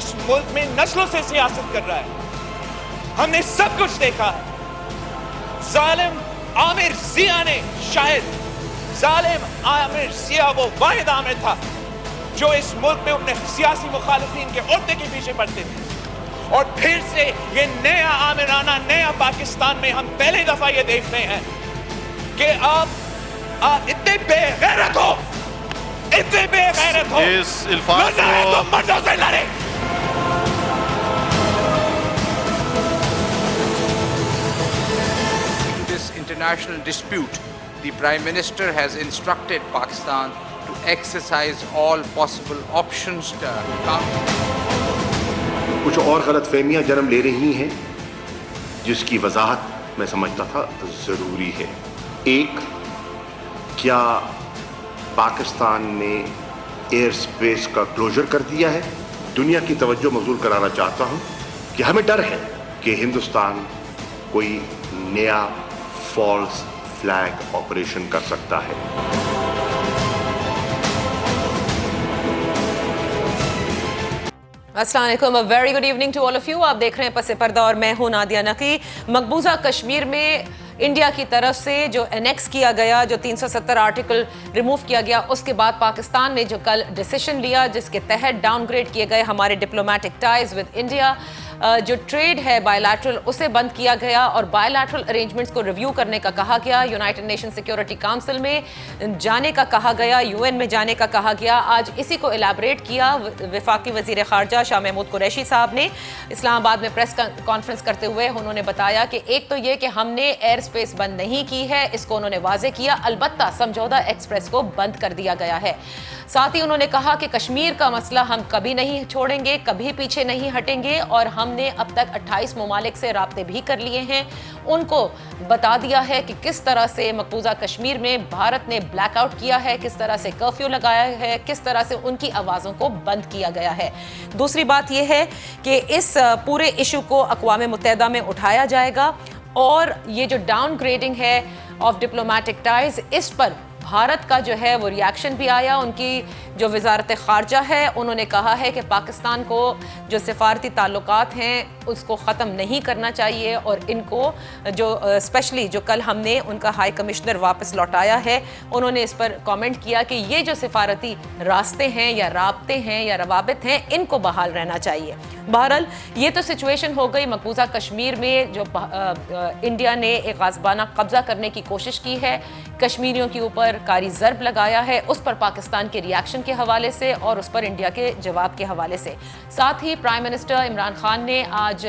इस मुल्क में नस्लों से सियासत कर रहा है। हमने सब कुछ देखा है। जालिम आमिर जिया ने शायद जालिम आमिर जिया वो वाहिद आमिर था जो इस मुल्क में अपने सियासी मुखालिफिन के ओहदे के पीछे पड़ते थे। और फिर से ये नया आमिराना नया पाकिस्तान में हम पहली दफा ये देख रहे हैं कि आप इतने बेगैरत हो, इतने बेगैरत हो, इस अल्फाज को तो मर्दों से लड़े। This international dispute, the Prime Minister has instructed Pakistan to exercise all possible options to कुछ और गलतफहमियां जन्म ले रही हैं जिसकी वजाहत मैं समझता था ज़रूरी है। एक, क्या पाकिस्तान ने एयर स्पेस का क्लोजर कर दिया है? दुनिया की तवज्जो मबजूल कराना चाहता हूं कि हमें डर है कि हिंदुस्तान कोई नया फॉल्स फ्लैग ऑपरेशन कर सकता है। अस्सलाम वालेकुम, a very good evening to all of you. आप देख रहे हैं पसे पर्दा और मैं हूं नादिया नकी। मकबूजा कश्मीर में इंडिया की तरफ से जो एनेक्स किया गया, जो 370 आर्टिकल रिमूव किया गया, उसके बाद पाकिस्तान ने जो कल डिसीजन लिया जिसके तहत डाउनग्रेड किए गए हमारे डिप्लोमेटिक टाइज विद इंडिया, जो ट्रेड है बायलैटरल उसे बंद किया गया और बायलैटरल अरेंजमेंट्स को रिव्यू करने का कहा गया। यूनाइटेड नेशन सिक्योरिटी काउंसिल में जाने का कहा गया, यूएन में जाने का कहा गया। आज इसी को एलैबोरेट किया वफाकी वजीर खारजा शाह महमूद कुरैशी साहब ने इस्लामाबाद में प्रेस कॉन्फ्रेंस करते हुए। उन्होंने बताया कि एक तो ये कि हमने एयर स्पेस बंद नहीं की है, इसको उन्होंने वाजे किया, अलबत्ता समझौता एक्सप्रेस को बंद कर दिया गया है। साथ ही उन्होंने कहा कि कश्मीर का मसला हम कभी नहीं छोड़ेंगे, कभी पीछे नहीं हटेंगे और हमने अब तक 28 ममालिक से राब्ते भी कर लिए हैं। उनको बता दिया है कि किस तरह से मकबूजा कश्मीर में भारत ने ब्लैकआउट किया है, किस तरह से कर्फ्यू लगाया है, किस तरह से उनकी आवाज़ों को बंद किया गया है। दूसरी बात यह है कि इस पूरे इशू को अक़वाम मुत्तहिदा में उठाया जाएगा और ये जो डाउनग्रेडिंग है ऑफ डिप्लोमेटिक टाइज, इस पर भारत का जो है वो रिएक्शन भी आया। उनकी जो वजारत खारजा है उन्होंने कहा है कि पाकिस्तान को जो सिफारती ताल्लुकात हैं उसको ख़त्म नहीं करना चाहिए और इनको जो स्पेशली जो कल हमने उनका हाई कमिश्नर वापस लौटाया है, उन्होंने इस पर कमेंट किया कि ये जो सिफारती रास्ते हैं या राब्ते हैं या रवाबित हैं इनको बहाल रहना चाहिए। बहरहाल ये तो सिचुएशन हो गई मकबूजा कश्मीर में जो इंडिया ने एक गाज़बाना कब्ज़ा करने की कोशिश की है, कश्मीरियों के ऊपर कारी ज़र्ब लगाया है, उस पर पाकिस्तान के रिएक्शन के हवाले से और उस पर इंडिया के जवाब के हवाले से। साथ ही प्राइम मिनिस्टर इमरान खान ने आज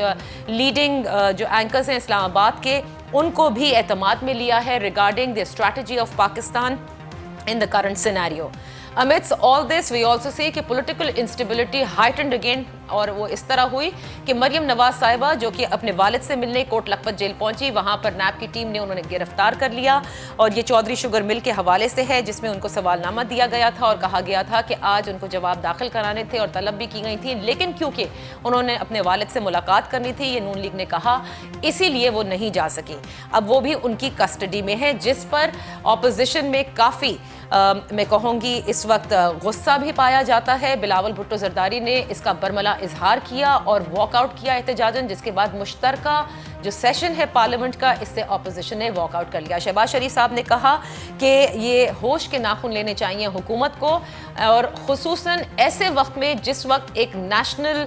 लीडिंग जो एंकर्स हैं इस्लामाबाद के, उनको भी एतमाद में लिया है regarding the strategy of Pakistan in the current scenario. Amidst all this, we also see कि political instability heightened again और वो इस तरह हुई कि मरियम नवाज साहिबा जो कि अपने वालिद से मिलने कोट लखपत जेल पहुंची, वहां पर नैब की टीम ने उन्हें गिरफ्तार कर लिया और ये चौधरी शुगर मिल के हवाले से है जिसमें उनको सवालनामा दिया गया था और कहा गया था कि आज उनको जवाब दाखिल कराने थे और तलब भी की गई थी, लेकिन क्योंकि उन्होंने अपने वालिद से मुलाकात करनी थी, ये नून लीग ने कहा, इसीलिए वो नहीं जा सकी। अब वो भी उनकी कस्टडी में है जिस पर ऑपोजिशन में काफ़ी मैं कहूँगी इस वक्त गुस्सा भी पाया जाता है। बिलावल भुट्टो जरदारी ने इसका बरमला इजहार किया और वॉकआउट किया एहतजाजन, जिसके बाद मुश्तरका जो सेशन है पार्लियामेंट का, इससे अपोजिशन ने वॉकआउट कर लिया। शहबाज शरीफ साहब ने कहा कि ये होश के नाखून लेने चाहिए हुकूमत को और ख़ुसूसन ऐसे वक्त में जिस वक्त एक नेशनल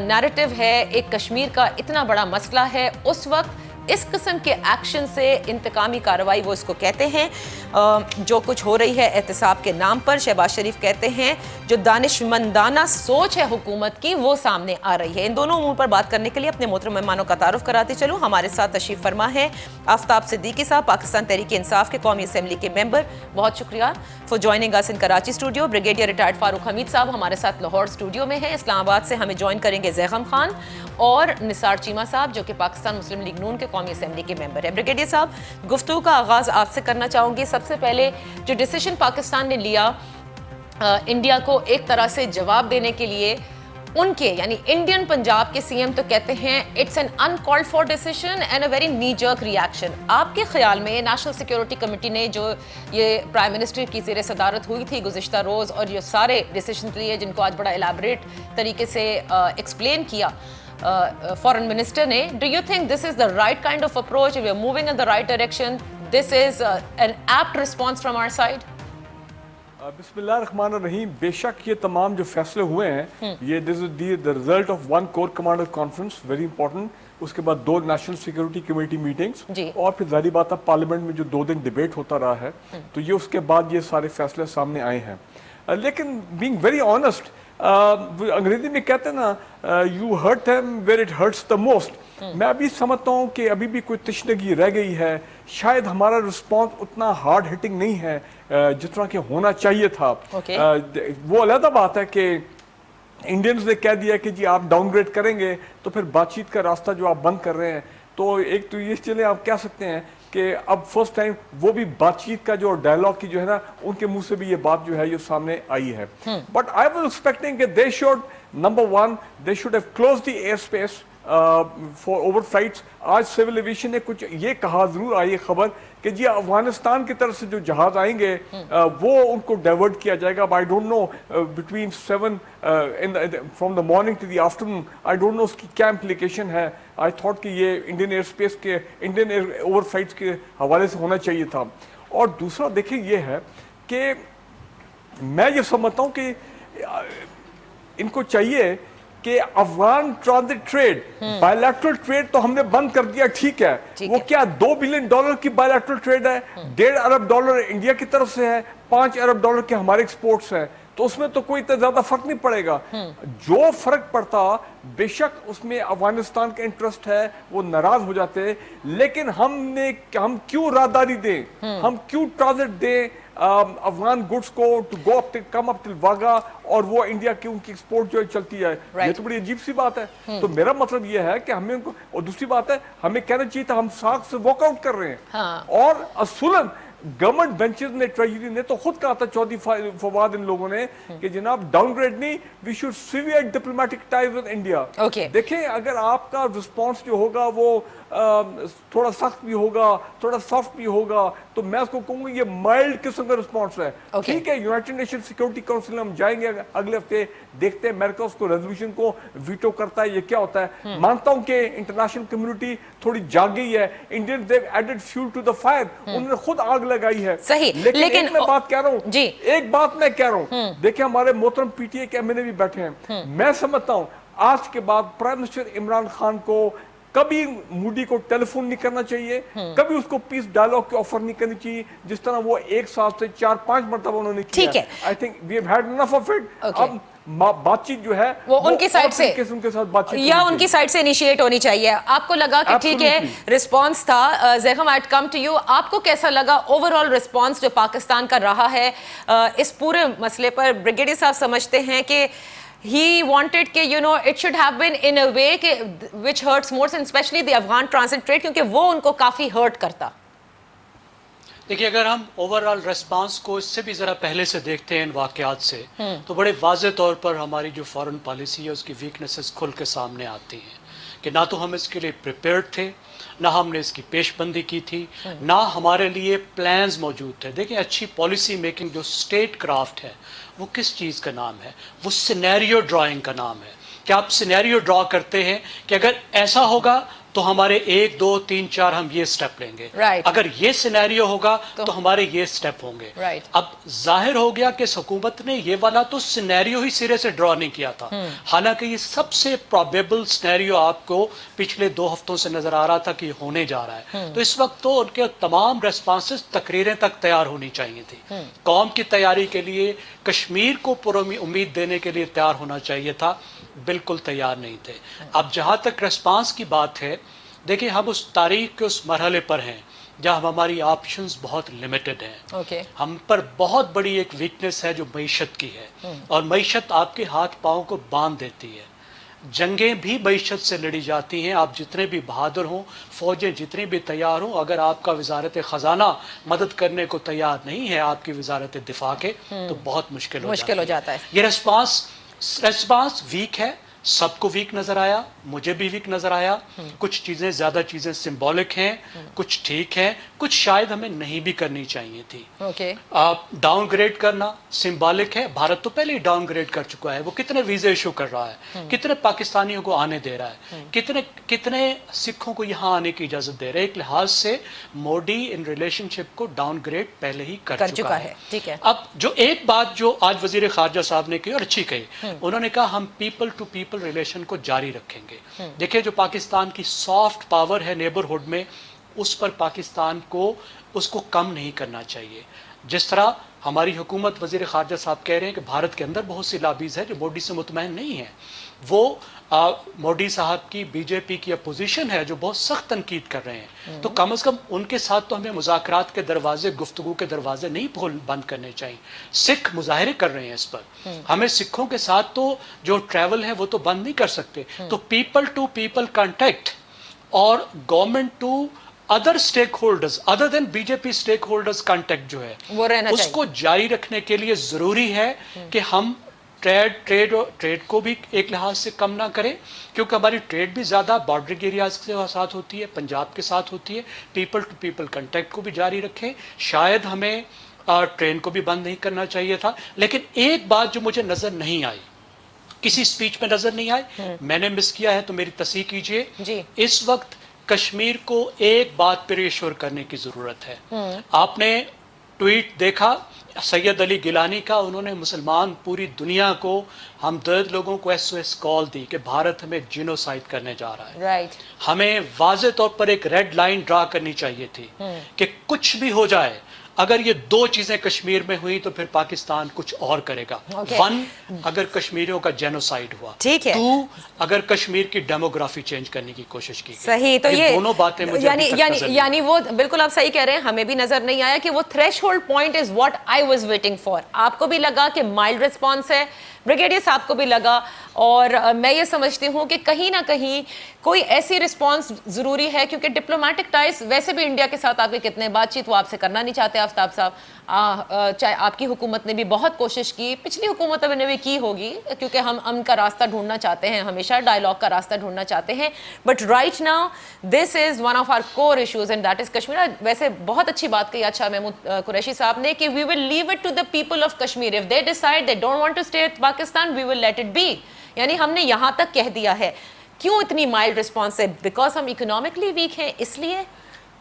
नैरेटिव है, एक कश्मीर का इतना बड़ा मसला है, उस वक्त इस किस्म के एक्शन से इंतकामी कार्रवाई वो इसको कहते हैं। जो कुछ हो रही है एहतसाब के नाम पर, शहबाज शरीफ कहते हैं जो दानिशमंदाना सोच है हुकूमत की वो सामने आ रही है। इन दोनों उमूर पर बात करने के लिए अपने मोहतरम मेहमानों का तारुफ कराते चलूँ। हमारे साथ तशरीफ फरमा है आफ्ताब सिद्दीकी साहब, पाकिस्तान तहरीक इंसाफ के कौमी असम्बली के मेंबर, बहुत शुक्रिया for joining us in Karachi studio. Brigadier retired Farooq Hamid साहब हमारे साथ लाहौर स्टूडियो में है। इस्लामाबाद से हमें ज्वाइन करेंगे ज़ैगम खान और निसार चीमा साहब जो कि पाकिस्तान मुस्लिम लीग नून के कौमी असम्बली के मेंबर है। ब्रिगेडियर साहब, गुफ्तगू का आगाज़ आपसे करना चाहूँगी। सबसे पहले जो डिसीजन पाकिस्तान ने लिया इंडिया को एक तरह से जवाब देने के लिए, उनके यानी इंडियन पंजाब के सीएम तो कहते हैं it's an uncalled for decision and a very knee jerk reaction. आपके ख्याल में नेशनल सिक्योरिटी कमेटी ने जो ये प्राइम मिनिस्टर की ज़ेर सदारत हुई थी गुज़िश्ता रोज़ और ये सारे डिसीजन लिए जिनको आज बड़ा एलैबोरेट तरीके से एक्सप्लेन किया फॉरेन मिनिस्टर ने, do you think this is the right kind of approach, we are moving in the right direction, this is an apt response from our side? बिस्मिल्लाहिर्रहमानिर्रहीम, बेशक ये तमाम जो फैसले हुए हैं ये this is the result of one corps commander conference, very important. उसके बाद 2 नेशनल सिक्योरिटी कमेटी मीटिंग्स और फिर जारी बात है पार्लियामेंट में जो 2 दिन डिबेट होता रहा है, तो ये उसके बाद ये सारे फैसले सामने आए हैं। लेकिन बीइंग वेरी ऑनेस्ट, अंग्रेजी में कहते हैं ना you hurt them where it hurts the most. मैं अभी समझता हूँ कि अभी भी कोई तशनगी रह गई है, शायद हमारा रिस्पॉन्स उतना हार्ड हिटिंग नहीं है जिस तरह के होना चाहिए था। वो अलग बात है कि इंडियंस ने कह दिया कि जी आप डाउनग्रेड करेंगे तो फिर बातचीत का रास्ता जो आप बंद कर रहे हैं, तो एक तो ये चले आप कह सकते हैं कि अब फर्स्ट टाइम वो भी बातचीत का जो डायलॉग की जो है ना, उनके मुंह से भी ये बात जो है ये सामने आई है। बट आई वाज एक्सपेक्टिंग कि they should number 1 they should have close the air space for over flights. आज सिविल एविएशन ने कुछ ये कहा, जरूर आई खबर कि जी अफगानिस्तान की तरफ से जो जहाज आएंगे वो उनको डाइवर्ट किया जाएगा। I don't know between 7 from the morning to the afternoon, I don't know उसकी क्या इम्प्लीकेशन है। आई थॉट कि ये इंडियन एयर स्पेस के इंडियन एयर ओवर फ्लाइट्स के हवाले से होना चाहिए था। और दूसरा देखिए ये है कि मैं ये समझता हूँ कि इनको चाहिए कि Afghan transit trade, bilateral trade तो हमने बंद कर दिया, ठीक है, वो क्या $2 बिलियन की बायलैटरल ट्रेड है, $1.5 अरब इंडिया की तरफ से है, $5 अरब के हमारे एक्सपोर्ट्स हैं, तो उसमें तो कोई इतना ज्यादा फर्क नहीं पड़ेगा। जो फर्क पड़ता बेशक उसमें अफगानिस्तान का इंटरेस्ट है, वो नाराज हो जाते, लेकिन हम क्यों राहदारी दें, हम क्यों ट्रांजिट दें अफगान गुड्स को to go up come up till Wagah, और वो इंडिया की उनकी एक्सपोर्ट जो चलती है, ये तो बड़ी अजीब सी बात है। तो मेरा मतलब ये है कि हमें उनको, और दूसरी बात है हमें कहना चाहिए था हम साख से वॉकआउट कर रहे हैं। और असुलन गवर्नमेंट बेंचेस ने, ट्रेजरी ने तो खुद कहा था, चौधरी फवाद इन लोगों ने, कि जनाब डाउनग्रेड नहीं, we should severe diplomatic ties with India. देखें अगर आपका रिस्पांस जो होगा वो थोड़ा सख्त भी होगा, थोड़ा सॉफ्ट भी होगा, तो मैं उसको कहूंगा ये माइल्ड किस्म का रिस्पांस है। ठीक है, यूनाइटेड नेशन सिक्योरिटी काउंसिल में हम जाएंगे अगले हफ्ते, देखते हैं अमेरिका उसको रेजोल्यूशन को वीटो करता है, ये क्या होता है। मानता हूं कि इंटरनेशनल कम्युनिटी थोड़ी जाग गई है, Indians they have added fuel to the fire, उन्होंने खुद आग लगाई है। सही, लेकिन मैं बात कह रहा हूं जी, एक बात मैं कह रहा हूं, देखिए हमारे मोहतरम पीटीआई के एमएनए भी बैठे हैं, मैं समझता हूं आज के बाद प्राइम मिनिस्टर इमरान खान को कभी मोदी को टेलीफोन नहीं करना चाहिए, कभी उसको पीस डायलॉग की ऑफर नहीं करनी चाहिए, जिस तरह वो एक साल से 4-5 मरतबा उन्होंने किया। ठीक है, I think we have had enough of it. अब बातचीत जो है वो उनकी साइड से, उनके साथ बातचीत या उनकी साइड से इनिशिएट होनी चाहिए। आपको लगा कि ठीक है रिस्पांस था, ज़ेहम आई कम टू यू, आपको कैसा लगा ओवरऑल रिस्पांस जो पाकिस्तान का रहा है इस पूरे मसले पर? ब्रिगेडियर साहब समझते हैं कि he wanted कि you know it should have been in a way कि which hurts more, and especially the Afghan transit trade, क्योंकि वो उनको काफी हर्ट करता। देखिए अगर हम ओवरऑल रेस्पॉन्स को इससे भी ज़रा पहले से देखते हैं इन वाक़यात से, तो बड़े वाज़े तौर पर हमारी जो फॉरेन पॉलिसी है उसकी वीकनेसेस खुल के सामने आती हैं कि ना तो हम इसके लिए प्रिपेयर्ड थे, ना हमने इसकी पेशबंदी की थी, ना हमारे लिए प्लान्स मौजूद थे। देखिए अच्छी पॉलिसी मेकिंग जो स्टेट क्राफ्ट है वो किस चीज़ का नाम है? वो सिनेरियो ड्राइंग का नाम है कि आप सिनेरियो ड्रॉ करते हैं कि अगर ऐसा होगा तो हमारे 1, 2, 3, 4 हम ये स्टेप लेंगे, अगर ये सिनेरियो होगा तो हमारे ये स्टेप होंगे। अब जाहिर हो गया कि हुकूमत ने ये वाला तो सिनेरियो ही सिरे से ड्रॉ नहीं किया था, हालांकि ये सबसे प्रोबेबल सिनेरियो आपको पिछले 2 हफ्तों से नजर आ रहा था कि होने जा रहा है। तो इस वक्त तो उनके तमाम रेस्पॉन्सेस तकरीरें तक तैयार होनी चाहिए थी। कौम की तैयारी के लिए, कश्मीर को उम्मीद देने के लिए तैयार होना चाहिए था, बिल्कुल तैयार नहीं थे। अब जहां तक रेस्पॉन्स की बात है, देखिए हम उस तारीख के उस मरहले पर हैं जहां हमारी ऑप्शंस बहुत लिमिटेड हैं। हम पर बहुत बड़ी एक वीकनेस है जो मईशत की है, और मईशत आपके हाथ पांव को बांध देती है। जंगें भी मईशत से लड़ी जाती हैं, आप जितने भी बहादुर हों, फौजें जितनी भी तैयार हों, अगर आपका वजारत ख़जाना मदद करने को तैयार नहीं है आपकी वजारत दिफा के, तो बहुत मुश्किल हो जाता है। ये रिस्पांस रेस्पॉन्स वीक है, सबको वीक नजर आया, मुझे भी वीक नजर आया। कुछ चीजें, ज्यादा चीजें सिंबॉलिक हैं, कुछ ठीक है, कुछ शायद हमें नहीं भी करनी चाहिए थी। ओके, डाउनग्रेड करना सिंबॉलिक है, भारत तो पहले ही डाउनग्रेड कर चुका है। वो कितने वीजे इशू कर रहा है, कितने पाकिस्तानियों को आने दे रहा है, कितने सिखों को यहाँ आने की इजाजत दे रहा है। एक लिहाज से मोदी इन रिलेशनशिप को डाउनग्रेड पहले ही कर चुका है। ठीक है। अब जो एक बात जो आज वजीर खारजा साहब ने की और अच्छी कही, उन्होंने कहा हम पीपल टू पीपल रिलेशन को जारी रखेंगे। देखिए, जो पाकिस्तान की सॉफ्ट पावर है नेबरहुड में, उस पर पाकिस्तान को उसको कम नहीं करना चाहिए। जिस तरह हमारी हुकूमत, वजीर खारजा साहब कह रहे हैं कि भारत के अंदर बहुत सी लॉबीज है जो मोदी से मुतमईन नहीं है, वो मोदी साहब की बीजेपी की अपोजिशन है जो बहुत सख्त तनकीद कर रहे हैं, तो कम से कम उनके साथ तो हमें मुज़ाकरात के दरवाजे, गुफ्तगू के दरवाजे नहीं बंद करने चाहिए। सिख मुजाहरे कर रहे हैं इस पर, हमें सिखों के साथ तो जो ट्रैवल है वो तो बंद नहीं कर सकते। तो पीपल टू पीपल कांटेक्ट और government to other stakeholders other than BJP stakeholders contact जो है वो रहना चाहिए। उसको जारी रखने के लिए जरूरी है कि हम ट्रेड को भी एक लिहाज से कम ना करें, क्योंकि हमारी ट्रेड भी ज़्यादा बॉर्डर एरियाज के साथ होती है, पंजाब के साथ होती है। पीपल टू पीपल कांटेक्ट को भी जारी रखें। शायद हमें ट्रेन को भी बंद नहीं करना चाहिए था। लेकिन एक बात जो मुझे नज़र नहीं आई, किसी स्पीच में नज़र नहीं आई, मैंने मिस किया है तो मेरी तस्दीक कीजिए। इस वक्त कश्मीर को एक बात पर रिएश्योर करने की ज़रूरत है। आपने ट्वीट देखा सैयद अली गिलानी का, उन्होंने मुसलमान पूरी दुनिया को, हमदर्द लोगों को SOS कॉल दी कि भारत हमें जिनोसाइड करने जा रहा है। राइट। हमें वाज़े तौर पर एक रेड लाइन ड्रा करनी चाहिए थी कि कुछ भी हो जाए, अगर ये दो चीजें कश्मीर में हुई तो फिर पाकिस्तान कुछ और करेगा। वन, अगर कश्मीरियों का जेनोसाइड हुआ, ठीक है। टू, अगर कश्मीर की डेमोग्राफी चेंज करने की कोशिश की। सही, तो ये दोनों बातें मुझे यानी वो बिल्कुल आप सही कह रहे हैं, हमें भी नजर नहीं आया कि वो threshold point is what I was waiting for. आपको भी लगा कि माइल्ड रिस्पॉन्स है, ब्रिगेडियर साहब को भी लगा, और मैं ये समझती हूँ कि कहीं ना कहीं कोई ऐसी रिस्पॉन्स ज़रूरी है, क्योंकि डिप्लोमेटिक टाइज वैसे भी इंडिया के साथ आपके कितने बातचीत वो आपसे करना नहीं चाहते आफ्ताब साहब। चाहे आपकी हुकूमत ने भी बहुत कोशिश की, पिछली हुकूमत ने भी की होगी, क्योंकि हम अमन का रास्ता ढूंढना चाहते हैं, हमेशा डायलॉग का रास्ता ढूंढना चाहते हैं। But right now this is one of our core issues and that is Kashmir. वैसे बहुत अच्छी बात कही अच्छा महमूद कुरैशी साहब ने कि we will leave it to the people of Kashmir, if they decide they don't want to stay with Pakistan we will let it be. यानी हमने यहाँ तक कह दिया है। क्यों इतनी माइल्ड रिस्पॉन्स है? बिकॉज हम इकोनॉमिकली वीक हैं इसलिए?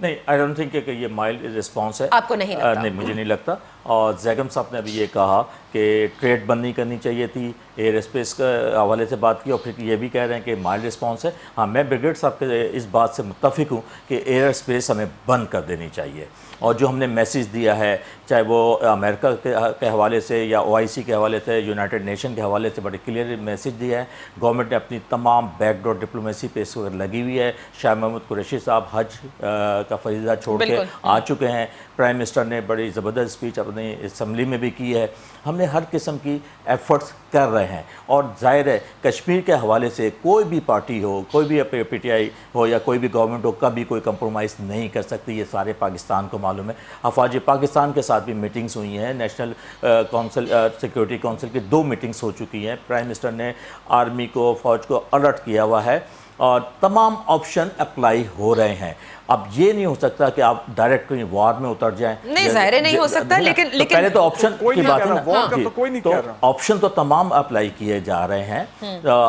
नहीं, आई डोंट थिंक कि ये माइल्ड रिस्पॉन्स है। आपको नहीं लगता? नहीं, मुझे नहीं लगता। और जैगम साहब ने अभी ये कहा कि ट्रेड बंद नहीं करनी चाहिए थी, एयर स्पेस के हवाले से बात की, और फिर ये भी कह रहे हैं कि माइल्ड रिस्पॉन्स है। हाँ, मैं ब्रिगेड साहब के इस बात से मुत्तफिक हूँ कि एयर स्पेस हमें बंद कर देनी चाहिए। और जो हमने मैसेज दिया है, चाहे वो अमेरिका के हवाले से या OIC के हवाले से, यूनाइटेड नेशन के हवाले से, बड़े क्लियर मैसेज दिया है। गवर्नमेंट ने अपनी तमाम बैकडोर डिप्लोमेसी पे इस वक्त लगी हुई है। शाह महमूद कुरैशी साहब हज का फरीज़ा छोड़ के आ चुके हैं। प्राइम मिनिस्टर ने बड़ी ज़बरदस्त स्पीच अपनी असम्बली में भी की है। हमने हर किस्म की एफर्ट्स कर रहे हैं, और जाहिर है कश्मीर के हवाले से कोई भी पार्टी हो, कोई भी PTI हो या कोई भी गवर्नमेंट हो, कभी कोई कंप्रोमाइज़ नहीं कर सकती। ये सारे पाकिस्तान को मालूम है। अफवाज पाकिस्तान के साथ भी मीटिंग्स हुई हैं, नेशनल काउंसिल, सिक्योरिटी काउंसिल की 2 मीटिंग्स हो चुकी हैं। प्राइम मिनिस्टर ने आर्मी को, फ़ौज को अलर्ट किया हुआ है, और तमाम ऑप्शन अप्लाई हो रहे हैं। अब ये नहीं हो सकता कि आप डायरेक्ट कहीं वॉर में उतर जाएं। नहीं, ज़ाहिर नहीं हो सकता, लेकिन पहले तो ऑप्शन की बात है ना, तो ऑप्शन तो तमाम अप्लाई किए जा रहे हैं।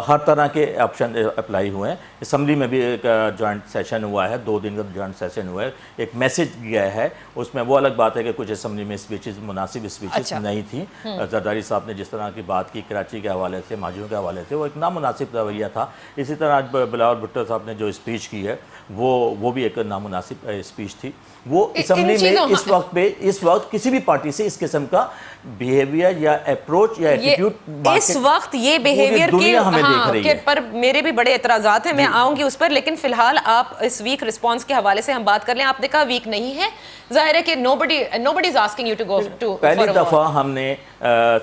हर तरह के ऑप्शन अप्लाई हुए हैं। असम्बली में भी एक जॉइंट सेशन हुआ है, 2 दिन का जॉइंट सेशन हुआ है। एक मैसेज गया है उसमें। वो अलग बात है कि कुछ असम्बली में स्पीचेस, मुनासिब स्पीचेस नहीं थी। जरदारी साहब ने जिस तरह की बात की कराची के हवाले से, माजियों के हवाले से, वो एक नामुनासिब रवैया था। इसी तरह आज बिलावल भुट्टो साहब ने जो स्पीच की है वो भी एक नामुनासिब स्पीच थी। वो असम्बली में इस वक्त किसी भी पार्टी से इस किस्म का बिहेवियर या अप्रोच या एटीट्यूड इस वक्त ये बिहेवियर के पर मेरे भी बड़े एतराज़ात हैं, मैं आऊंगी उस पर। लेकिन फिलहाल आप इस वीक रिस्पांस के हवाले से हम बात कर लें। आपने कहा वीक नहीं है, जाहिर है कि nobody is asking you to go to. पहली दफ़ा हमने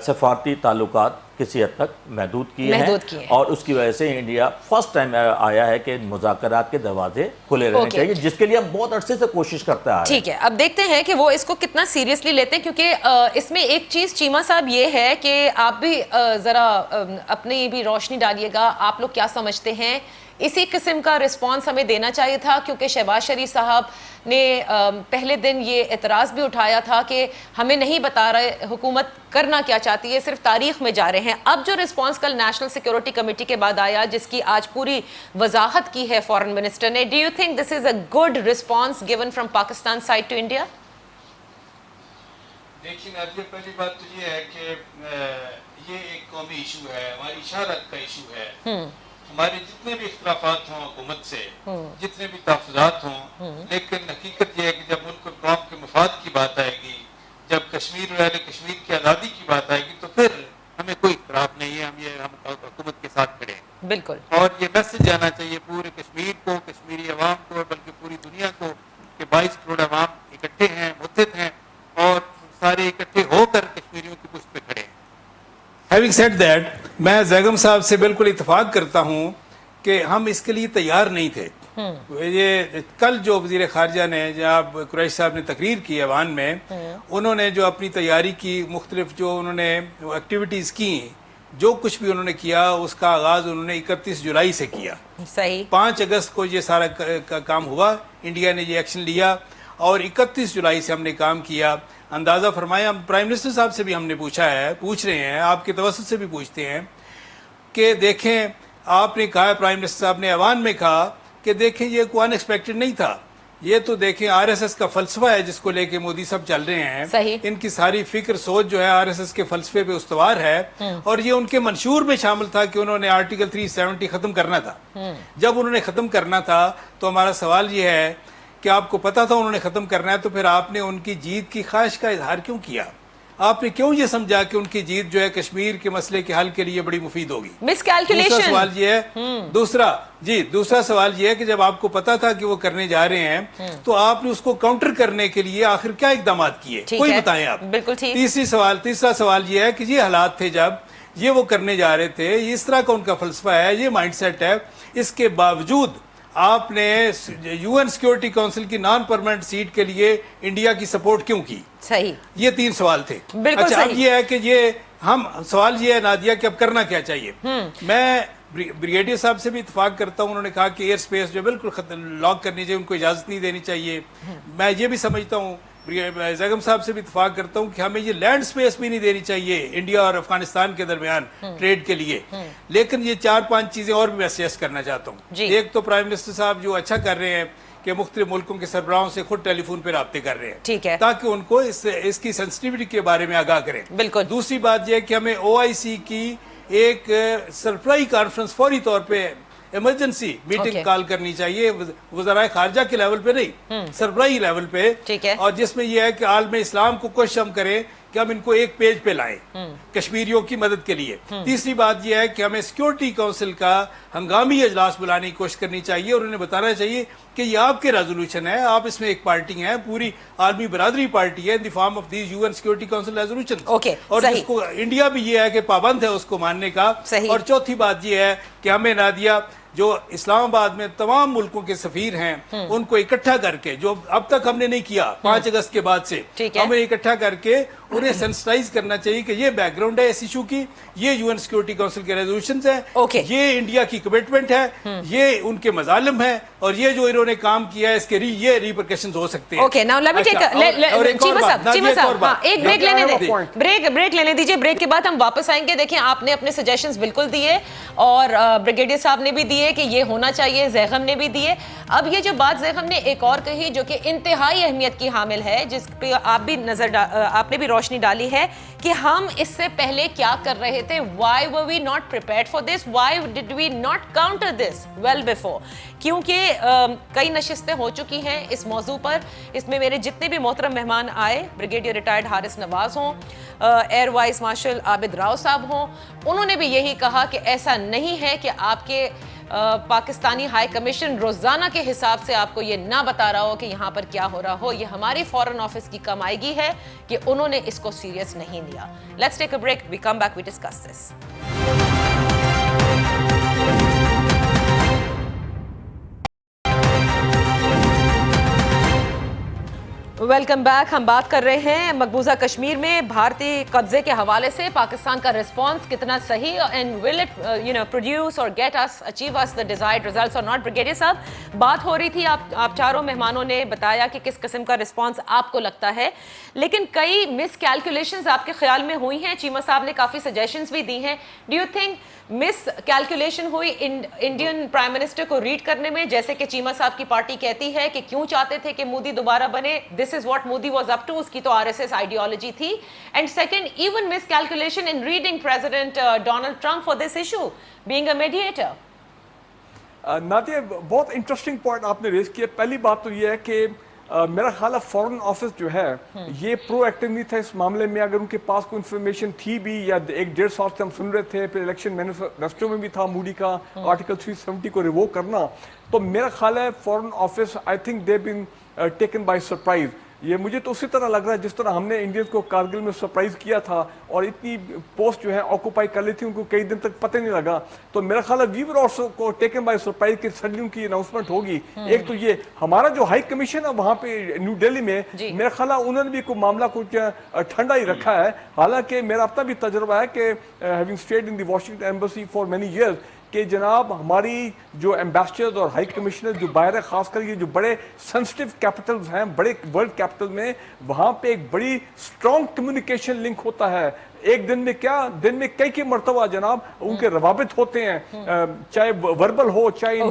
सफारती ताल्लुकात کسی حد تک محدود کیے ہیں اور اس کی وجہ سے انڈیا فرسٹ ٹائم آیا ہے کہ مذاکرات کے دروازے کھلے رہنے چاہیے، جس کے لیے ہم بہت عرصے سے کوشش کرتے آ رہے ہیں. ٹھیک ہے، اب دیکھتے ہیں کہ وہ اس کو کتنا سیریسلی لیتے ہیں، کیونکہ اس میں ایک چیز چیمہ صاحب یہ ہے کہ آپ بھی ذرا اپنی بھی روشنی ڈالیے گا، آپ لوگ کیا سمجھتے ہیں اسی قسم کا رسپانس ہمیں دینا چاہیے تھا؟ کیونکہ شہباز شریف صاحب نے پہلے دن یہ اعتراض بھی اٹھایا تھا کہ ہمیں نہیں بتا رہے حکومت کرنا کیا چاہتی ہے، صرف تاریخ میں جا رہے ہیں. اب جو رسپانس کل نیشنل سیکیورٹی کمیٹی کے بعد آیا، جس کی آج پوری وضاحت کی ہے فارن منسٹر نے، do you think this is a good response given from Pakistan side to India? دیکھیے نادیہ، پہلی بات تو یہ ہے کہ یہ ایک قومی ایشو ہے، ہماری اشارت کا ایشو ہے. ہمارے جتنے بھی اختلافات ہوں حکومت سے، جتنے بھی تحفظات ہوں، لیکن حقیقت یہ ہے کہ جب ملک اور قوم کے مفاد کی بات آئے گی، جب کشمیر اور اہل کشمیر کی آزادی کی بات آئے گی، تو پھر ہمیں کوئی اختلاف نہیں ہے، ہم حکومت کے ساتھ کھڑے ہیں. بالکل. اور یہ میسج جانا چاہیے پورے کشمیر کو، کشمیری عوام کو، بلکہ پوری دنیا کو، کہ 22 کروڑ عوام اکٹھے ہیں، متحد ہیں اور سارے اکٹھے ہو کر کشمیریوں کی پشت پہ کھڑے ہیں. ہیونگ سیڈ دیٹ، میں زیگم صاحب سے بالکل اتفاق کرتا ہوں کہ ہم اس کے لیے تیار نہیں تھے. یہ کل جو وزیر خارجہ نے، جناب قریشی صاحب نے تقریر کی ایوان میں، انہوں نے جو اپنی تیاری کی، مختلف جو انہوں نے ایکٹیویٹیز کی، جو کچھ بھی انہوں نے کیا، اس کا آغاز انہوں نے 31 جولائی سے کیا. صحیح. 5 اگست کو یہ سارا کام ہوا، انڈیا نے یہ ایکشن لیا اور 31 جولائی سے ہم نے کام کیا. اندازہ فرمایا، پرائم منسٹر صاحب سے بھی ہم نے پوچھ رہے ہیں، آپ کے توسط سے بھی پوچھتے ہیں کہ دیکھیں، آپ نے کہا، پرائم منسٹر صاحب نے ایوان میں کہا کہ دیکھیں یہ کوئی ان ایکسپیکٹڈ نہیں تھا، یہ تو دیکھیں آر ایس ایس کا فلسفہ ہے جس کو لے کے مودی صاحب چل رہے ہیں. صحیح. ان کی ساری فکر سوچ جو ہے آر ایس ایس کے فلسفے پہ استوار ہے، اور یہ ان کے منشور میں شامل تھا کہ انہوں نے آرٹیکل 370 ختم کرنا تھا. جب انہوں نے ختم کرنا تھا تو ہمارا سوال یہ ہے کہ آپ کو پتا تھا انہوں نے ختم کرنا ہے، تو پھر آپ نے ان کی جیت کی خواہش کا اظہار کیوں کیا؟ آپ نے کیوں یہ سمجھا کہ ان کی جیت جو ہے کشمیر کے مسئلے کے حل کے لیے بڑی مفید ہوگی؟ مس کیلکولیشن. دوسرا سوال یہ ہے، دوسرا سوال یہ ہے کہ جب آپ کو پتا تھا کہ وہ کرنے جا رہے ہیں، تو آپ نے اس کو کاؤنٹر کرنے کے لیے آخر کیا اقدامات کیے؟ کوئی بتائیں آپ. بالکل ٹھیک. تیسرا سوال یہ ہے کہ یہ حالات تھے جب یہ وہ کرنے جا رہے تھے، اس طرح کا ان کا فلسفہ ہے، یہ مائنڈ سیٹ ہے، اس کے باوجود آپ نے یو این سیکیورٹی کونسل کی نان پرماننٹ سیٹ کے لیے انڈیا کی سپورٹ کیوں کی؟ صحیح. یہ 3 سوال تھے. اچھا، اب یہ ہے کہ سوال یہ ہے نادیہ کہ اب کرنا کیا چاہیے. میں بریگیڈیئر صاحب سے بھی اتفاق کرتا ہوں، انہوں نے کہا کہ ایئر سپیس جو بالکل لاک کرنی چاہیے، ان کو اجازت نہیں دینی چاہیے. میں یہ بھی سمجھتا ہوں، زیگم صاحب سے بھی اتفاق کرتا ہوں کہ ہمیں یہ لینڈ سپیس بھی نہیں دینی چاہیے انڈیا اور افغانستان کے درمیان ٹریڈ کے لیے. لیکن یہ 4-5 چیزیں اور بھی میں سجیسٹ کرنا چاہتا ہوں. ایک تو پرائم منسٹر صاحب جو اچھا کر رہے ہیں کہ مختلف ملکوں کے سربراہوں سے خود ٹیلی فون پہ رابطے کر رہے ہیں، ٹھیک ہے، تاکہ ان کو اس کی سینسٹیوٹی کے بارے میں آگاہ کریں. بالکل. دوسری بات یہ ہے کہ ہمیں OIC کی ایک سرپرائز کانفرنس فوری طور پہ ایمرجنسی میٹنگ کال کرنی چاہیے، وزرائے خارجہ کے لیول پہ نہیں، سربراہی لیول پہ. اور جس میں یہ ہے کہ عالم اسلام کو کوشش ہم کریں کہ ہم ان کو ایک پیج پہ لائیں کشمیریوں کی مدد کے لیے. تیسری بات یہ ہے کہ ہمیں سیکیورٹی کونسل کا ہنگامی اجلاس بلانے کی کوشش کرنی چاہیے اور انہیں بتانا چاہیے کہ یہ آپ کے ریزولوشن ہے، آپ اس میں ایک پارٹی ہیں، پوری عالمی برادری پارٹی ہے in the form of these UN security council resolution. اور جس کو انڈیا بھی یہ ہے کہ پابند ہے اس کو ماننے کا. اور چوتھی بات یہ ہے کہ ہمیں نادیہ جو اسلام آباد میں تمام ملکوں کے سفیر ہیں ان کو اکٹھا کر کے، جو اب تک ہم نے نہیں کیا 5 اگست کے بعد سے، ہمیں اکٹھا کر کے انہیں سینسٹائز کرنا چاہیے کہ یہ بیک گراؤنڈ ہے اس ایشو کی، یہ UN سیکیورٹی کونسل کے ریزولوشنز ہیں، یہ انڈیا کی کمٹمنٹ ہے، یہ ان کے مظالم ہیں، اور یہ جو انہوں نے کام کیا ہے اس کے یہ ریپرکشنز ہو سکتے ہیں. اوکے، ناؤ لیٹ می ٹیک چیمہ صاحب ایک بریک لینے دیں، بریک لینے دیجیے. بریک کے بعد ہم واپس آئیں گے. دیکھیں، آپ نے اپنے سجیشنز بالکل دیے اور بریگیڈیئر صاحب نے بھی دیے کہ یہ ہونا چاہیے، زیغم نے بھی دیے. اب یہ جو بات زیغم نے ایک اور کہی جو کہ انتہائی اہمیت کی حامل ہے، جس پہ آپ نے بھی روشنی ڈالی ہے کہ ہم اس سے پہلے کیا کر رہے تھے. why were we not prepared for this? why did we not counter this well before? کیونکہ کئی نشستیں ہو چکی ہیں اس موضوع پر. اس میں میرے جتنے بھی محترم مہمان آئے، بریگیڈیئر ریٹائرڈ حارث نواز ہوں، ایئر وائس مارشل عابد راؤ صاحب ہوں، انہوں نے بھی یہی کہا کہ ایسا نہیں ہے کہ آپ کے पाकिस्तानी हाई कमीशन रोजाना के हिसाब से आपको ये ना बता रहा हो कि यहाँ पर क्या हो रहा हो, ये हमारी फॉरेन ऑफिस की कमाईगी है कि उन्होंने इसको सीरियस नहीं लिया. Let's take a break, we come back, we discuss this. Welcome back. हम बात कर रहे हैं मकबूजा कश्मीर में भारतीय कब्जे के हवाले से पाकिस्तान का रिस्पांस कितना सही, एंड विल इट प्रोड्यूस और get us achieve us the desired results और नॉट. ब्रिगेडियर साहब, बात हो रही थी, आप चारों मेहमानों ने बताया कि किस किस्म का रिस्पांस आपको लगता है, लेकिन कई मिस कैलकुलेशंस आपके ख्याल में हुई हैं. चीमा साहब ने काफ़ी सजेशंस भी दी हैं. Do you think miss calculation हुई इंडियन प्राइम मिनिस्टर को रीड करने में, जैसे कि चीमा साहब की पार्टी कहती है कि क्यों चाहते थे कि मोदी दोबारा बने, this is what Modi was up to, उसकी तो आरएसएस आइडियोलॉजी थी. And second, even miscalculation in reading president Donald Trump for this issue being a mediator. Nadia, बहुत इंटरेस्टिंग पॉइंट आपने रेज किया. पहली बात तो ये है कि मेरा ख्याल है फॉरेन ऑफिस जो है ये प्रोएक्टिव नहीं था इस मामले में. अगर उनके पास कोई इन्फॉर्मेशन थी भी, या 1-1.5 साल से हम सुन रहे थे, फिर इलेक्शन मैनिफेस्टो में भी था मूडी का आर्टिकल 370 को रिवोक करना, तो मेरा ख्याल है foreign office I think they been taken by surprise. ये मुझे तो उसी तरह लग रहा है जिस तरह हमने इंडियंस को कारगिल में सरप्राइज किया था और इतनी पोस्ट जो है ऑक्यूपाई कर ली थी, उनको कई दिन तक पता नहीं लगा. तो मेरा ख्याल है वी वर आल्सो को टेकन बाय सरप्राइज कि सडनली उनकी अनाउंसमेंट होगी. एक तो ये हमारा जो हाई कमीशन है वहाँ पे न्यू दिल्ली में, मेरा ख्याल है उन्होंने भी कोई मामला कुछ ठंडा ही रखा है. हालांकि मेरा अपना भी तजुर्बा है कि having stayed in the Washington embassy for many years कि जनाब हमारी जो एम्बेसडर्स और हाई कमिश्नर जो बाहर है, खासकर ये जो बड़े सेंसिटिव कैपिटल्स हैं, बड़े वर्ल्ड कैपिटल में, वहाँ पे एक बड़ी स्ट्रॉन्ग कम्युनिकेशन लिंक होता है. एक दिन में क्या, दिन में कई मरतबा जनाब उनके रवाबित होते हैं, चाहे वर्बल हो चाहे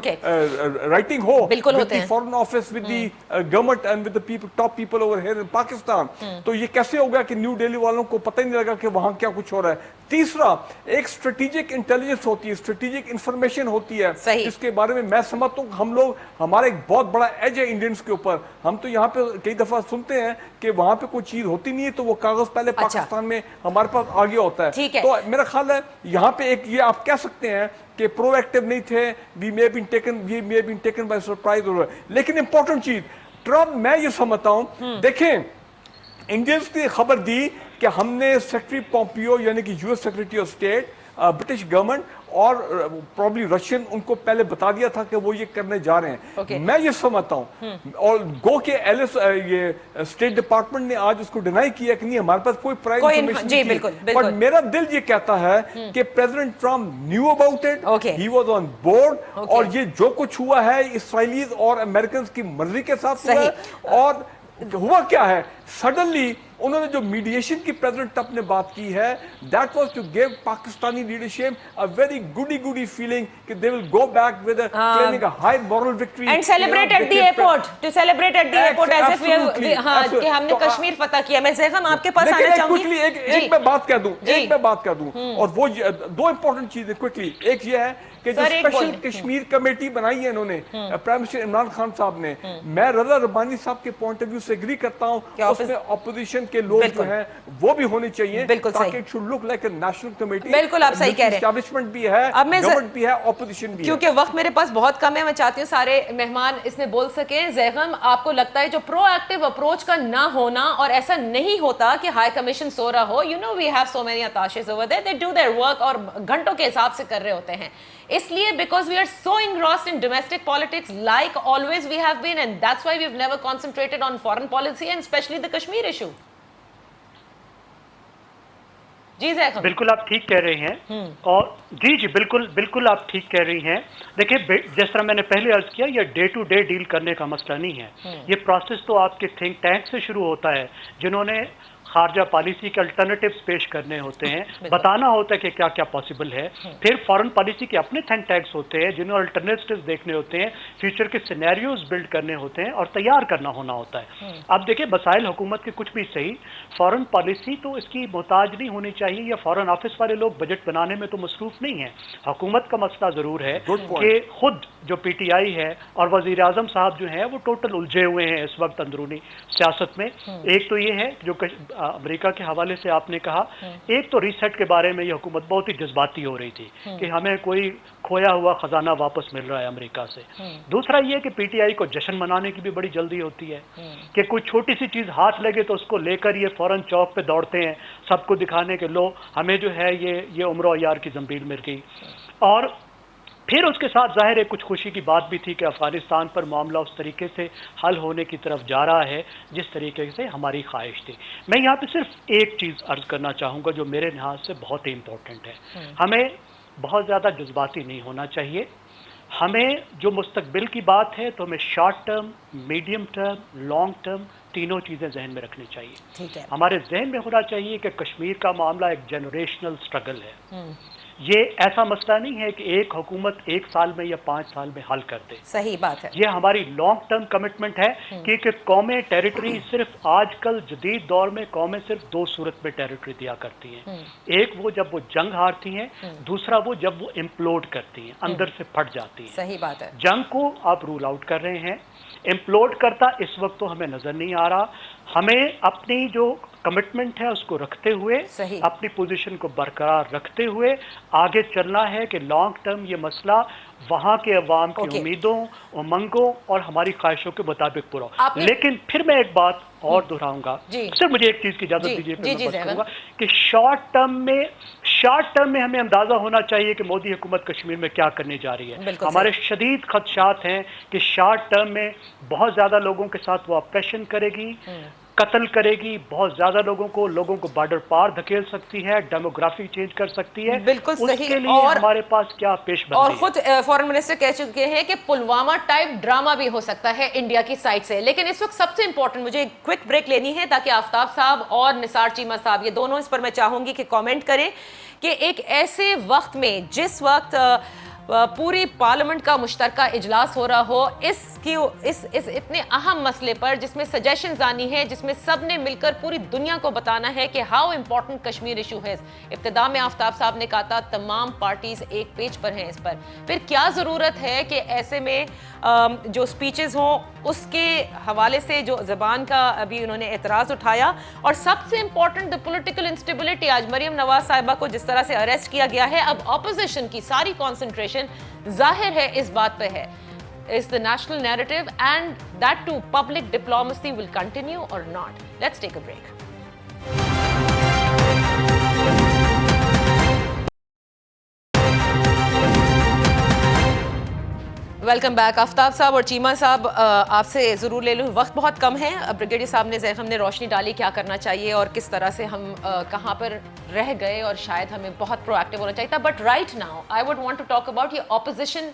राइटिंग हो, with the foreign office, with the government and with the people, top people over here in Pakistan. तो ये कैसे होगा कि न्यू दिल्ली वालों को पता ही नहीं लगा कि वहां क्या कुछ हो रहा है. तीसरा, एक स्ट्रेटेजिक इंटेलिजेंस होती है, स्ट्रेटेजिक इंफॉर्मेशन होती है, जिसके बारे में मैं समझता हूँ हम लोग, हमारा एक बहुत बड़ा एज है इंडियंस के ऊपर. हम तो यहाँ पे कई दफा सुनते हैं कि वहां पे कोई चीज होती नहीं है तो वो कागज पहले पाकिस्तान में हमारे पास आ गया होता है. तो मेरा ख्याल है यहाँ पे एक ये आप कह सकते हैं कि प्रोएक्टिव नहीं थे, we may been taken by surprise. लेकिन इंपॉर्टेंट चीज, ट्रम्प, मैं ये समझता हूँ, देखें इंडियंस ने खबर दी कि हमने सेक्रेटरी पोम्पियो यानी कि US secretary of state, British government और प्रॉब्ली रशियन, उनको पहले बता दिया था कि वो ये करने जा रहे हैं. मैं ये समझता हूँ और गो के एलिस ये स्टेट डिपार्टमेंट ने आज उसको डिनाई किया कि नहीं हमारे पास कोई प्राइम इन्फॉर्मेशन नहीं थी. बट मेरा दिल ये कहता है कि president Trump knew about it, he was on board, और ये जो कुछ हुआ है इसराइलीज और अमेरिकन की मर्जी के साथ हुआ है. और हुआ क्या है, सडनली उन्होंने जो मीडिएशन की प्रेसिडेंट ट्रंप ने बात की है, that was to give Pakistani leadership a very goody feeling कि they will go back with claiming a high moral victory and celebrate at the airport, to celebrate at the airport as if we have, हां, कि हमने कश्मीर फतह किया. मैं ज़ेगम आपके पास आना चाहूंगी. क्विकली एक मैं बात कह दूं, और वो दो इंपॉर्टेंट चीजें क्विकली. एक ये है कि जो स्पेशल कश्मीर कमेटी बनाई है इन्होंने प्राइम मिनिस्टर इमरान खान साहब ने, मैं रजा रब्बानी साहब के पॉइंट ऑफ व्यू से एग्री करता हूं, उसमें अपोजिशन के लोग जो हैं वो भी होने चाहिए ताकि it should look like a national committee. बिल्कुल आप सही कह रहे हैं. एस्टैब्लिशमेंट भी है, गवर्नमेंट भी है, ऑपोजिशन भी है. क्योंकि वक्त मेरे पास बहुत कम है, मैं चाहती हूँ सारे मेहमान इसमें बोल सकें. ज़ेगम, आपको लगता है जो प्रोएक्टिव अप्रोच का ना होना, और ऐसा नहीं होता कि हाई कमीशन सो रहा हो, you know we have so many attaches over there, they do their work और घंटों के हिसाब से कर रहे होते हैं, इसलिए because we are so engrossed in domestic politics like always we have been, and that's why we've never concentrated on foreign policy and especially the Kashmir issue. जी ज़ेगम, बिल्कुल आप ठीक कह रहे हैं. और जी बिल्कुल आप ठीक कह रही हैं. देखिए, जिस तरह मैंने पहले अर्ज किया, ये डे टू डे डील करने का मसला नहीं है. ये प्रोसेस तो आपके थिंक टैंक से शुरू होता है, जिन्होंने खारजा पॉलिसी के अल्टरनेटिव्स पेश करने होते हैं, बताना होता है कि क्या क्या पॉसिबल है. फिर फॉरेन पॉलिसी के अपने थिंक टैंक्स होते हैं जिन्हें अल्टरनेटिव्स देखने होते हैं, फ्यूचर के सिनेरियोज बिल्ड करने होते हैं और तैयार करना होता है. अब देखिए, मसाइल हुकूमत के कुछ भी सही, फॉरेन पॉलिसी तो इसकी मोहताज नहीं होनी चाहिए, या फॉरेन ऑफिस वाले लोग बजट बनाने में तो मसरूफ नहीं है. हुकूमत का मसला जरूर है कि खुद जो PTI है और वजीर आजम साहब जो हैं वो टोटल उलझे हुए हैं इस वक्त अंदरूनी सियासत में. एक तो ये है जो अमेरिका के हवाले से आपने कहा, एक तो रीसेट के बारे में ये हुकूमत बहुत ही जज्बाती हो रही थी कि हमें कोई खोया हुआ खजाना वापस मिल रहा है अमेरिका से। दूसरा ये कि पीटीआई को जश्न मनाने की भी बड़ी जल्दी होती है कि कोई छोटी सी चीज़ हाथ लगे तो उसको लेकर ये फौरन चौक पे दौड़ते हैं सबको दिखाने के लो हमें जो है ये उम्र यार की जंबील मिल गई। और फिर उसके साथ जाहिर है कुछ खुशी की बात भी थी कि अफगानिस्तान पर मामला उस तरीके से हल होने की तरफ जा रहा है जिस तरीके से हमारी ख्वाहिश थी। मैं यहाँ पे सिर्फ एक चीज़ अर्ज करना चाहूँगा जो मेरे लिहाज से बहुत ही इम्पोर्टेंट है। हमें बहुत ज़्यादा जज्बाती नहीं होना चाहिए। हमें जो मुस्तकबिल की बात है तो हमें short term, medium term, long term तीनों चीज़ें जहन में रखनी चाहिए। ठीक है। हमारे जहन में होना चाहिए कि कश्मीर का मामला एक जनरेशनल स्ट्रगल है। ये ऐसा मसला नहीं है कि एक हुकूमत 1 साल में या 5 साल में हल कर दे। सही बात है। ये हमारी लॉन्ग टर्म कमिटमेंट है कि कौमें टेरिटरी सिर्फ आजकल जदीद दौर में कौमें सिर्फ 2 सूरत में टेरिटरी दिया करती हैं। एक वो जब वो जंग हारती हैं, दूसरा वो जब वो इम्प्लोड करती हैं, अंदर से फट जाती हैं। सही बात है। जंग को आप रूल आउट कर रहे हैं, इम्प्लोड करता इस वक्त तो हमें नजर नहीं आ रहा। हमें अपनी जो कमिटमेंट है उसको रखते हुए, अपनी पोजीशन को बरकरार रखते हुए आगे चलना है कि लॉन्ग टर्म ये मसला वहाँ के अवाम की उम्मीदों, उमंगों और हमारी ख्वाहिशों के मुताबिक पूरा। लेकिन फिर मैं एक बात और दोहराऊंगा, सिर्फ मुझे एक चीज की इजाजत दीजिए कि शॉर्ट टर्म में हमें अंदाजा होना चाहिए कि मोदी हुकूमत कश्मीर में क्या करने जा रही है। हमारे शदीद खदशात हैं कि शॉर्ट टर्म में बहुत ज्यादा लोगों के साथ वो ऑपरेशन करेगी, कत्ल करेगी, बहुत ज्यादा लोगों को बॉर्डर पार धकेल सकती है, डेमोग्राफी चेंज कर सकती है। बिल्कुल सही। उसके लिए और हमारे पास क्या पेशबंदी और खुद फॉरेन मिनिस्टर कह चुके हैं कि पुलवामा टाइप ड्रामा भी हो सकता है इंडिया की साइड से। लेकिन इस वक्त सबसे इंपॉर्टेंट मुझे एक क्विक ब्रेक लेनी है ताकि आफ्ताब साहब और निसार चीमा साहब ये दोनों इस पर मैं चाहूंगी कि कमेंट करें कि एक ऐसे वक्त में जिस वक्त पूरी पार्लियामेंट का मुश्तरका इजलास हो रहा हो इस इतने अहम मसले पर जिसमें सजेशंस आनी है, जिसमें सब ने मिलकर पूरी दुनिया को बताना है कि हाउ इंपॉर्टेंट कश्मीर इशू है। इब्तिदा में आफ्ताब साहब ने कहा था तमाम पार्टीज एक पेज पर हैं इस पर। फिर क्या ज़रूरत है कि ऐसे में जो स्पीचेस हों उसके हवाले से जो ज़बान का अभी उन्होंने एतराज़ उठाया, और सबसे इंपॉर्टेंट द पॉलिटिकल इंस्टेबिलिटी। आज मरियम नवाज साहिबा को जिस तरह से अरेस्ट किया गया है, अब ऑपोजिशन की सारी कॉन्सेंट्रेशन जाहिर है इस बात पे है, is the national narrative, and that too public diplomacy will continue or not. Let's take a break. Welcome back. Aftab साहब और चीमा साहब आपसे ज़रूर ले लूँ, वक्त बहुत कम है। ब्रिगेडियर साहब ने हमने रोशनी डाली क्या करना चाहिए और किस तरह से हम कहाँ पर रह गए और शायद हमें बहुत प्रोएक्टिव होना चाहिए था। But right now I would want to talk about ये ऑपोजिशन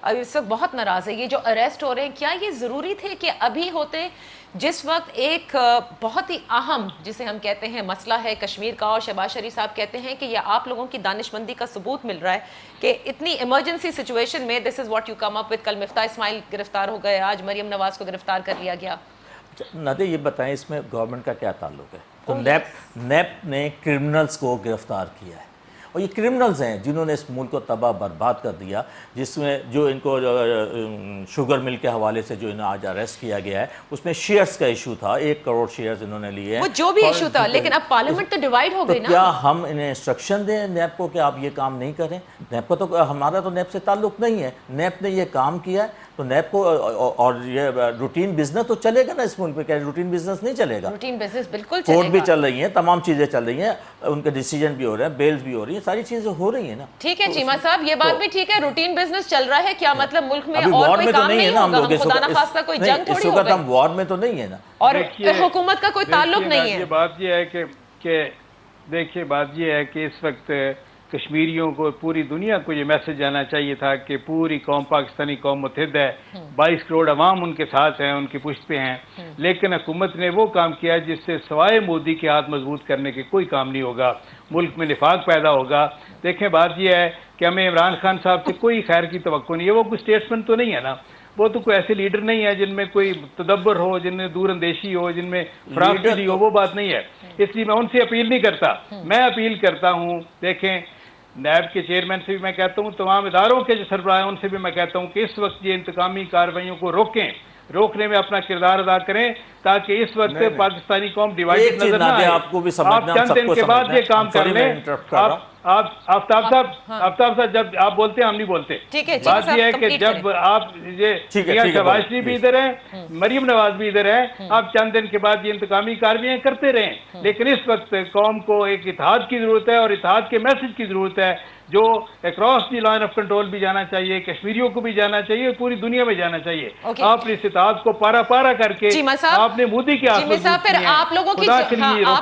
इस वक्त बहुत नाराज़ है। ये जो अरेस्ट हो रहे हैं, क्या ये ज़रूरी थे कि अभी होते जिस वक्त एक बहुत ही अहम जिसे हम कहते हैं मसला है कश्मीर का, और शहबाज शरीफ साहब कहते हैं कि ये आप लोगों की दानिशमंदी का सबूत मिल रहा है कि इतनी इमरजेंसी सिचुएशन में this is what you come up with. कल मिफ्ता इस्माइल गिरफ्तार हो गए, आज मरियम नवाज को गिरफ्तार कर लिया गया। नादे ये बताएं इसमें गवर्नमेंट का क्या ताल्लुक है? तो नेप ने क्रिमिनल्स को गिरफ्तार किया है, और ये क्रिमिनल्स हैं जिन्होंने इस मुल्क को तबाह बर्बाद कर दिया, जिसमें जो इनको शुगर मिल के हवाले से जो इन्हें आज अरेस्ट किया गया है उसमें शेयर्स का इशू था, 1 करोड़ शेयर्स इन्होंने लिए हैं। वो जो भी इशू था, लेकिन अब पार्लियामेंट तो डिवाइड हो गई ना। क्या हम इन्हें इंस्ट्रक्शन दें नैप को कि आप ये काम नहीं करें? नैप को तो हमारा तो नैप से ताल्लुक नहीं है, नैप ने ये काम किया है तो नैप को, और ये रूटीन बिजनेस तो चलेगा ना इस मुल्क में, क्या रूटीन बिजनेस नहीं चलेगा? रूटीन बिजनेस बिल्कुल चलेगा। कोर्ट भी चल रही हैं, तमाम चीजें चल रही हैं, उनके डिसीजन भी हो रहे हैं, बेल्स भी हो रही हैं, सारी चीजें हो रही हैं ना। ठीक है चीमा साहब, ये बात भी ठीक है, रूटीन बिजनेस चल रहा है, क्या मतलब मुल्क में और कोई काम नहीं होगा? हम खुदा ना खास्ता कोई जंग थोड़ी हो गई, हम वॉर में तो नहीं है ना, और हुकूमत का कोई ताल्लुक नहीं है। बात ये है कि देखिए बात ये है कि इस वक्त कश्मीरियों को, पूरी दुनिया को ये मैसेज आना चाहिए था कि पूरी कौम, पाकिस्तानी कौम मुत्तहिद है, 22 करोड़ अवाम उनके साथ हैं, उनकी पुश्त पे हैं। लेकिन हुकूमत ने वो काम किया जिससे सवाए मोदी के हाथ मजबूत करने के कोई काम नहीं होगा, मुल्क में निफाक पैदा होगा। देखें बात यह है कि हमें इमरान खान साहब से कोई खैर की तवक्को नहीं है, वो कोई स्टेट्समैन तो नहीं है ना, वो तो कोई ऐसे लीडर नहीं है जिनमें कोई तदब्बर हो, जिनमें दूर अंदेशी हो, जिनमें फराफिली हो, वो बात नहीं है। इसलिए मैं उनसे अपील नहीं करता, मैं अपील करता हूँ, देखें नैब के चेयरमैन से भी मैं कहता हूँ, तमाम इदारों के जो सरबराह हैं उनसे भी मैं कहता हूँ कि इस वक्त ये इंतकामी कार्रवाइयों को रोकें, रोकने में अपना किरदार अदा करें, ताकि इस वक्त पाकिस्तानी कौम डिवाइडेड नजर ना आए। आपको भी समझना, आप चंद दिन के बाद ये काम कर लें। आप आफ्ताब साहब जब आप बोलते हैं हम नहीं बोलते। बात ये है कि जब आप ये शहबाज शरीफ भी इधर हैं, मरीम नवाज भी इधर हैं, आप चंद दिन के बाद ये इंतकामी कार्रवाइयां करते रहें, लेकिन इस वक्त कौम को एक इत्तेहाद की जरूरत है और इत्तेहाद के मैसेज की जरूरत है जो across the line of control भी जाना चाहिए, कश्मीरियों को भी जाना चाहिए, पूरी दुनिया में जाना चाहिए। आपने इस इत्तेहाद को पारा पारा करके आपने मोदी के फिर आप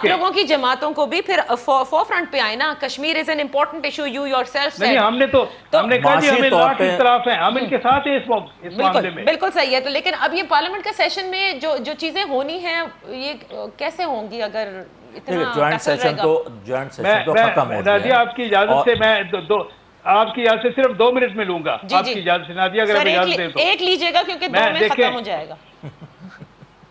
लोगों की जमातों को भी फिर फोरफ्रंट पे आए ना। Kashmir is an important issue, you yourself नहीं, हमने कहा जी हमें लाख इख्तिलाफ हैं, हम इनके साथ हैं इस मामले में। बिल्कुल सही है। तो लेकिन अब ये पार्लियामेंट के सेशन में जो चीजें होनी है ये कैसे होंगी अगर ज्वाइंट सेशन तो खत्म हो गया। आपकी इजाजत से मैं आपकी इजाजत से सिर्फ 2 मिनट में लूंगा। आपकी इजाजत से नादिया, अगर इजाजत दें तो एक लीजिएगा क्योंकि 2 में खत्म हो जाएगा।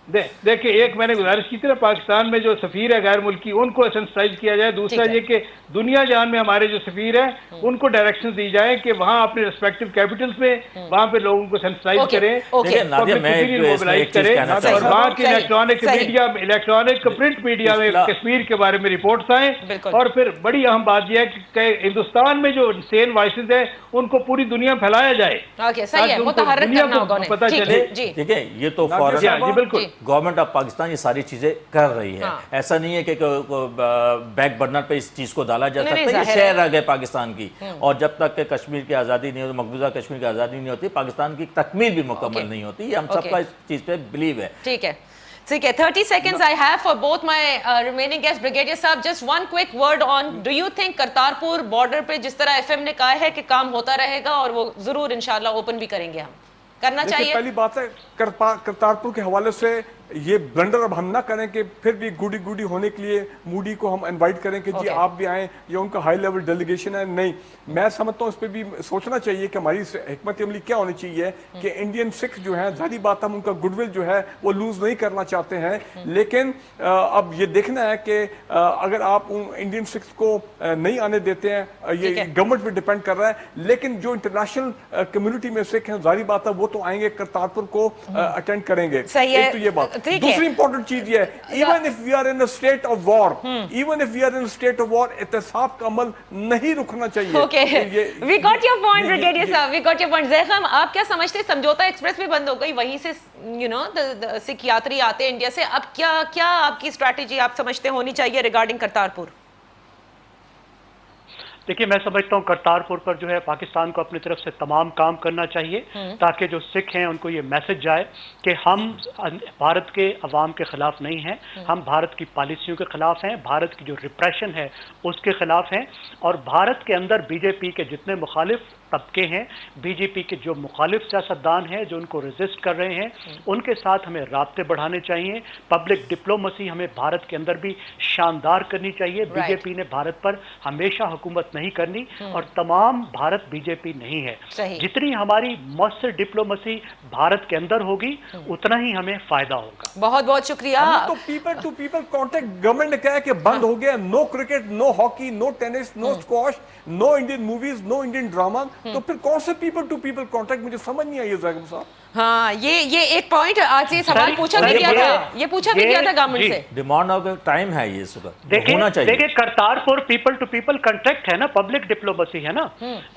देखिए, एक मैंने गुजारिश की थी पाकिस्तान में जो सफीर है गैर मुल्की, उनको सेंसिटाइज किया जाए। दूसरा ये कि दुनिया जहान में हमारे जो सफीर हैं उनको डायरेक्शन दी जाए कि वहाँ अपने रिस्पेक्टिव कैपिटल्स में वहाँ पे लोगों को सेंसिटाइज करें, मोबिलाइज करें, और वहाँ की इलेक्ट्रॉनिक प्रिंट मीडिया में कश्मीर के बारे में रिपोर्ट्स आए। और फिर बड़ी अहम बात यह है कि हिंदुस्तान में जो सेन वॉइसेस है उनको पूरी दुनिया में फैलाया जाए, दुनिया को पता चले। ठीक है, ये तो बिल्कुल गवर्नमेंट ऑफ पाकिस्तान ये सारी चीजें कर रही है। ऐसा नहीं है कि बैक बर्नर पे इस चीज को डाला जा सकता है। ये शहर रह गए पाकिस्तान की, और जब तक के कश्मीर की आज़ादी नहीं होती, मकबूजा कश्मीर की आज़ादी नहीं होती, पाकिस्तान की तकमील भी मुकम्मल नहीं होती। हम सबका इस चीज पे बिलीव है। ठीक है, 30 seconds I have for both my remaining guests. Brigadier साहब, just one quick word on, do you think Kartarpur border पे जिस तरह FM ने कहा है कि काम होता रहेगा और वो जरूर इंशाल्लाह ओपन भी करेंगे, हम करना चाहिए? पहली बात है करतारपुर के हवाले से ये ब्लंडर अब हम ना करें कि फिर भी गुडी गुडी होने के लिए मूडी को हम इनवाइट करें कि जी आप भी आएं, ये उनका हाई लेवल डेलीगेशन है। नहीं, मैं समझता हूँ इस पर भी सोचना चाहिए कि हमारी हिकमत अमली क्या होनी चाहिए कि इंडियन सिख जो है, जाहिर बात हम उनका गुडविल जो है वो लूज नहीं करना चाहते हैं, लेकिन अब ये देखना है कि अगर आप इंडियन सिख को नहीं आने देते हैं, ये गवर्नमेंट पे डिपेंड कर रहा है, लेकिन जो इंटरनेशनल कम्युनिटी में सिख हैं, जाहिर बात है वो तो आएंगे, करतारपुर को अटेंड करेंगे। एक तो ये बात। दूसरी इंपॉर्टेंट चीज ये है, even if we are in a state of war, एहतसाब का अमल नहीं रुकना चाहिए। We got your point, Brigadier साहब, we got your point. ज़ैख़म, आप क्या समझते हैं? समझौता एक्सप्रेस भी बंद हो गई, वहीं से सिख यात्री आते हैं इंडिया से। अब क्या आपकी स्ट्रैटेजी आप समझते होनी चाहिए रिगार्डिंग करतारपुर? देखिए, मैं समझता हूँ करतारपुर पर जो है पाकिस्तान को अपनी तरफ से तमाम काम करना चाहिए, ताकि जो सिख हैं उनको ये मैसेज जाए कि हम भारत के अवाम के खिलाफ नहीं हैं, हम भारत की पॉलिसियों के खिलाफ हैं, भारत की जो रिप्रेशन है उसके खिलाफ हैं, और भारत के अंदर बीजेपी के जितने मुखालिफ तबके हैं, बीजेपी के जो मुखालिफ सियासतदान हैं जो उनको रेजिस्ट कर रहे हैं, उनके साथ हमें राब्ते बढ़ाने चाहिए। पब्लिक डिप्लोमेसी हमें भारत के अंदर भी शानदार करनी चाहिए। बीजेपी ने भारत पर हमेशा हुकूमत नहीं करनी, और तमाम भारत बीजेपी नहीं है। जितनी हमारी मौसर डिप्लोमेसी भारत के अंदर होगी उतना ही हमें फायदा होगा। बहुत बहुत शुक्रिया। तो people to people contact government ने कहा कि बंद हो गया, no cricket, no hockey, no tennis, no squash, no Indian movies, no Indian drama, तो फिर कौन से पीपल टू पीपल कांटेक्ट? मुझे समझ नहीं आई ज़ैग़म साहब। हाँ, ये एक पॉइंट आज ये सवाल पूछा भी गया था गवर्नमेंट से। डिमांड ऑफ टाइम है ये सुबह होना चाहिए। देखिए, Kartarpur people to people contract है ना, पब्लिक डिप्लोमेसी है ना।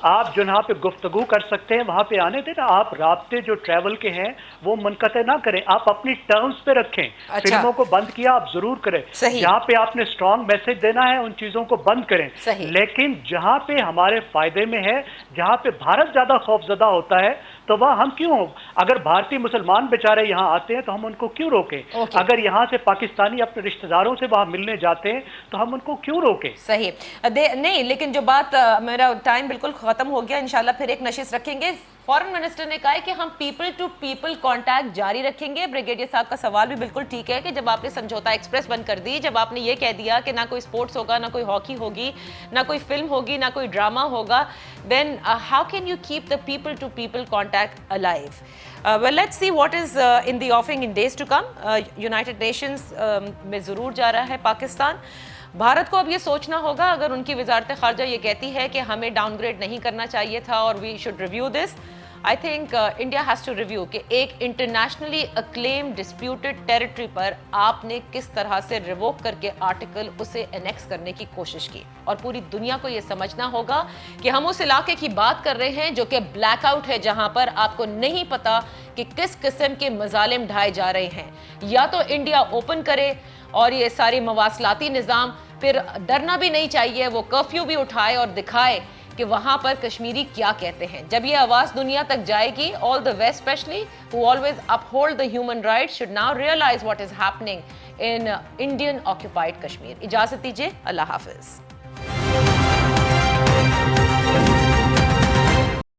आप जो यहाँ पे गुफ्तगू कर सकते हैं वहां पे आने देना। आप राब्ते जो ट्रैवल के हैं वो मुनक़ते ना करें, आप अपनी टर्म्स पे रखें। फिल्मों को बंद किया आप जरूर करें, जहाँ पे आपने स्ट्रॉन्ग मैसेज देना है उन चीजों को बंद करें। लेकिन जहाँ पे हमारे फायदे में है, जहाँ पे भारत ज्यादा खौफजदा होता है, तो वह हम क्यों, अगर भारतीय मुसलमान बेचारे यहाँ आते हैं तो हम उनको क्यों रोकें? अगर यहाँ से पाकिस्तानी अपने रिश्तेदारों से वहां मिलने जाते हैं तो हम उनको क्यों रोकें? सही नहीं, लेकिन जो बात, मेरा टाइम बिल्कुल खत्म हो गया, इंशाल्लाह फिर एक नशिस्त रखेंगे। फॉरेन मिनिस्टर ने कहा है कि हम पीपल टू पीपल कांटेक्ट जारी रखेंगे। ब्रिगेडियर साहब का सवाल भी बिल्कुल ठीक है कि जब आपने समझौता एक्सप्रेस बंद कर दी, जब आपने ये कह दिया कि ना कोई स्पोर्ट्स होगा, ना कोई हॉकी होगी, ना कोई फिल्म होगी, ना कोई ड्रामा होगा, then how can you keep the people to people contact alive? Well, let's see what is in the offing in days to come. United Nations में ज़रूर जा रहा है पाकिस्तान। भारत को अब ये सोचना होगा, अगर उनकी वजारत ख़ारजा ये कहती है कि हमें डाउनग्रेड नहीं करना चाहिए था और we should review this, I think India has to review कि एक इंटरनेशनली अक्लेम डिस्प्यूटेड टेरिटरी पर आपने किस तरह से रिवोक करके आर्टिकल उसे एनेक्स करने की कोशिश की, और पूरी दुनिया को यह समझना होगा कि हम उस इलाके की बात कर रहे हैं जो कि ब्लैकआउट है, जहां पर आपको नहीं पता कि किस किस्म के मजालिम ढाए जा रहे हैं। या तो इंडिया ओपन करे और ये सारी मवासलाती निज़ाम, फिर डरना भी नहीं चाहिए, वो कर्फ्यू भी उठाए और दिखाए कि वहां पर कश्मीरी क्या कहते हैं। जब ये आवाज दुनिया तक जाएगी, all the west specially who always uphold the human rights should now realise what is happening in Indian occupied Kashmir. इजाजत दीजिए, अल्लाह हाफिज।